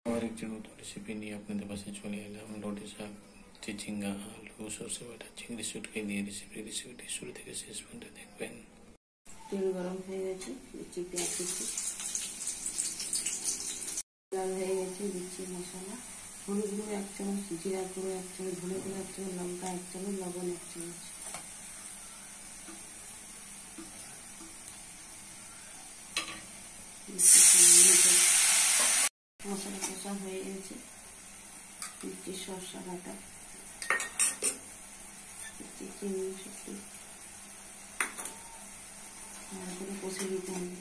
और एक नতুन रेसिपि নিয়ে আপনাদের পাশে চলে এলাম। লটে শাক, চিচিঙ্গা, আলু, সরষে বাটা, চিংড়ি শুটকি দিয়ে রেসিপিটি শুরু থেকে শেষ পর্যন্ত দেখবেন। তেল গরম হয়ে গেছে, দিচ্ছি পেঁয়াজ কুচি, লাল হয়ে গেছে, দিচ্ছি মশলা, হলুদ গুঁড়ো 1 চামচ, জিরা গুঁড়ো 1 চামচ, ধনে গুঁড়ো 1 চামচ, লঙ্কা 1 চামচ, লবণ 1 চামচ। মশলা কষা হয়ে গেছে, দিচ্ছি সরষে বাটা, দিচ্ছি চিংড়ি শুটকি, ভালো করে কষে দিতে হবে।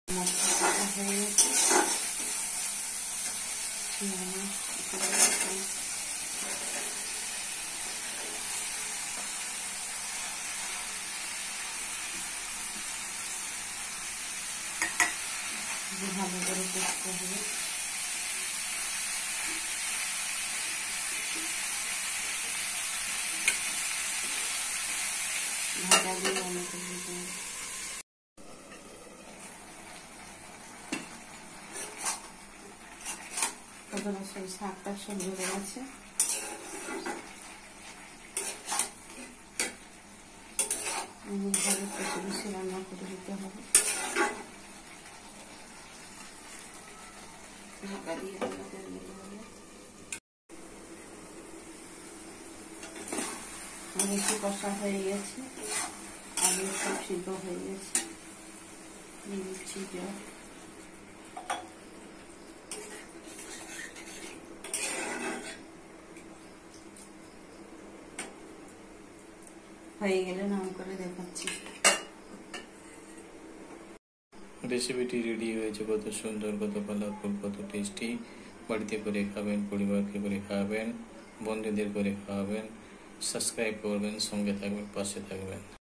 মশলা কষা হয়ে গেছে, ভালো করে কষতে হবে। ভাজা দিয়ে অনেক দিতে হবে। শাকটা সব ধরে গেছে, ভালো কষে বেশি রান্না করে দিতে হবে। ঢাকা দিয়ে রান্না করে দিতে হবে। বেশি কষা হয়ে গেছে, আলু সব সিদ্ধ হয়ে গেছে, দিয়ে দিচ্ছি জল। হয়ে গেলে নাম করে দেখাচ্ছি। রেসিপিটি রেডি হয়েছে, কত সুন্দর, কত কালারফুল, কত টেস্টি। বাড়িতে করে খাবেন, পরিবারকে করে খাওয়াবেন, বন্ধুদের করে খাওয়াবেন। সাবস্ক্রাইব করবেন, সঙ্গে থাকবেন, পাশে থাকবেন।